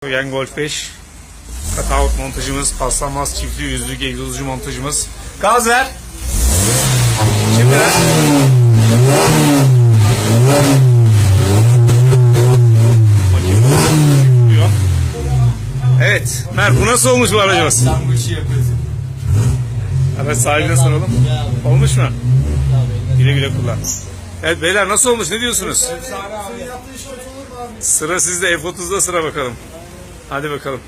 Golf 5 catoute montajımız, paslanmaz çiftli yüzlük egzozcu montajımız. Gaz ver. Şimdi ver. Evet, Mert, bu nasıl olmuş bu aracımız? Evet, sahibine soralım. Olmuş mu? Güle güle kullan. Evet beyler, nasıl olmuş, ne diyorsunuz? Sıra sizde, f30'da sıra bakalım. Hadi bakalım.